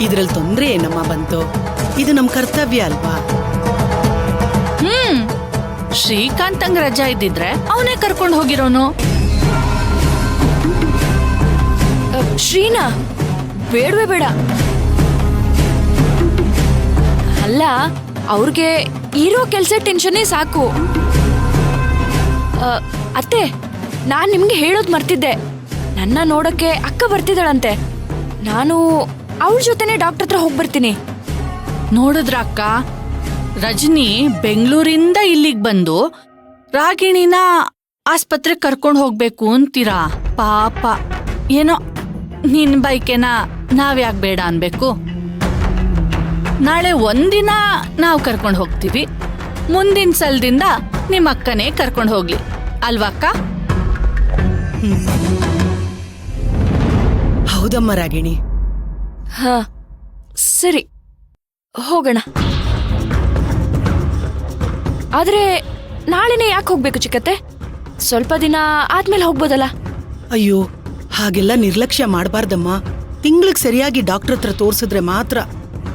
ಇದ್ರಲ್ಲಿ ತೊಂದ್ರೆ ಏನಮ್ಮ ಬಂತು? ಇದು ನಮ್ ಕರ್ತವ್ಯ ಅಲ್ವಾ? ಶ್ರೀಕಾಂತಂಗ್ ರಜಾ ಇದ್ದಿದ್ರೆ ಅವನೇ ಕರ್ಕೊಂಡು ಹೋಗಿರೋನು. ಶ್ರೀನಾ, ಬೇಡವೇ ಬೇಡ. ಅಲ್ಲ, ಅವ್ರಿಗೆ ಇರೋ ಕೆಲ್ಸ ಟೆನ್ಷನ್ನೇ ಸಾಕು. ಅತ್ತೆ, ನಾನ್ ನಿಮ್ಗೆ ಹೇಳೋದ್ ಮರ್ತಿದ್ದೆ. ನನ್ನ ನೋಡಕ್ಕೆ ಅಕ್ಕ ಬರ್ತಿದ್ದಾಳಂತೆ. ನಾನು ಅವಳ ಜೊತೆನೆ ಡಾಕ್ಟರ್ ಹತ್ರ ಹೋಗ್ಬರ್ತೀನಿ. ನೋಡಿದ್ರ ಅಕ್ಕ, ರಜನಿ ಬೆಂಗಳೂರಿಂದ ಇಲ್ಲಿಗೆ ಬಂದು ರಾಗಿಣಿನ ಆಸ್ಪತ್ರೆ ಕರ್ಕೊಂಡು ಹೋಗ್ಬೇಕು ಅಂತೀರಾ? ಪಾಪ, ಏನೋ ನಿನ್ ಬೈಕೆನ ನಾವ್ಯಾಕ್ ಬೇಡ ಅನ್ಬೇಕು? ನಾಳೆ ಒಂದಿನ ನಾವು ಕರ್ಕೊಂಡು ಹೋಗ್ತೀವಿ, ಮುಂದಿನ ಸಲದಿಂದ ನಿಮ್ಮ ಅಕ್ಕನೇ ಕರ್ಕೊಂಡು ಹೋಗ್ಲಿ ಅಲ್ವಾ ಅಕ್ಕ? ಹೌದಮ್ಮ ರಾಗಿಣಿ. ಹಾ ಸರಿ, ಹೋಗೋಣ. ಆದ್ರೆ ನಾಳೆನೆ ಯಾಕೆ ಹೋಗ್ಬೇಕು ಚಿಕ್ಕತ್ತೆ? ಸ್ವಲ್ಪ ದಿನ ಆದ್ಮೇಲೆ ಹೋಗ್ಬೋದಲ್ಲ? ಅಯ್ಯೋ, ಹಾಗೆಲ್ಲ ನಿರ್ಲಕ್ಷ್ಯ ಮಾಡಬಾರ್ದಮ್ಮ. ತಿಂಗಳಿಗೆ ಸರಿಯಾಗಿ ಡಾಕ್ಟರ್ ಹತ್ರ ತೋರ್ಸಿದ್ರೆ ಮಾತ್ರ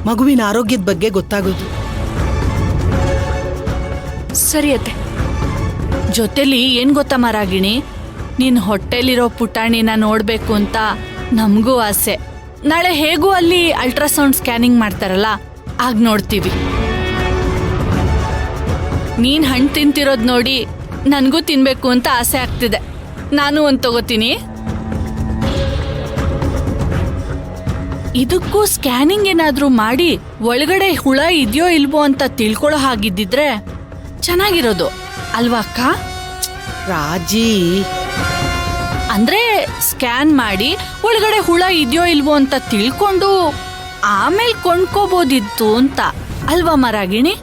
ಮಗುವಿನ ಆರೋಗ್ಯದ ಬಗ್ಗೆ ಗೊತ್ತಾಗೋದು. ಸರಿ ಅತ್ತೆ. ಜೊತೆಲಿ ಏನ್ ಗೊತ್ತಮ್ಮ ರಾಗಿಣಿ, ನಿನ್ ಹೊಟ್ಟೆಲಿರೋ ಪುಟಾಣಿನ ನೋಡ್ಬೇಕು ಅಂತ ನಮಗೂ ಆಸೆ. ನಾಳೆ ಹೇಗೂ ಅಲ್ಲಿ ಅಲ್ಟ್ರಾಸೌಂಡ್ ಸ್ಕ್ಯಾನಿಂಗ್ ಮಾಡ್ತಾರಲ್ಲ, ಆಗ ನೋಡ್ತೀವಿ. ನೀನ್ ಹಣ್ಣು ತಿಂತಿರೋದ್ ನೋಡಿ ನನ್ಗೂ ತಿನ್ಬೇಕು ಅಂತ ಆಸೆ ಆಗ್ತಿದೆ. ನಾನು ಒಂದ್ ತಗೋತೀನಿ. ಇದಕ್ಕೂ ಸ್ಕ್ಯಾನಿಂಗ್ ಏನಾದ್ರೂ ಮಾಡಿ ಒಳಗಡೆ ಹುಳ ಇದೆಯೋ ಇಲ್ವೋ ಅಂತ ತಿಳ್ಕೊಳ್ಳೋ ಹಾಗಿದ್ದಿದ್ರೆ ಚೆನ್ನಾಗಿರೋದು ಅಲ್ವಾ ಅಕ್ಕ? ರಾಜಿ, ಅಂದ್ರೆ ಸ್ಕ್ಯಾನ್ ಮಾಡಿ ಒಳಗಡೆ ಹುಳ ಇದೆಯೋ ಇಲ್ವೋ ಅಂತ ತಿಳ್ಕೊಂಡು ಆಮೇಲೆ ಕೊಂಡ್ಕೋಬೋದಿತ್ತು ಅಂತ ಅಲ್ವಾ ರಾಗಿಣಿ?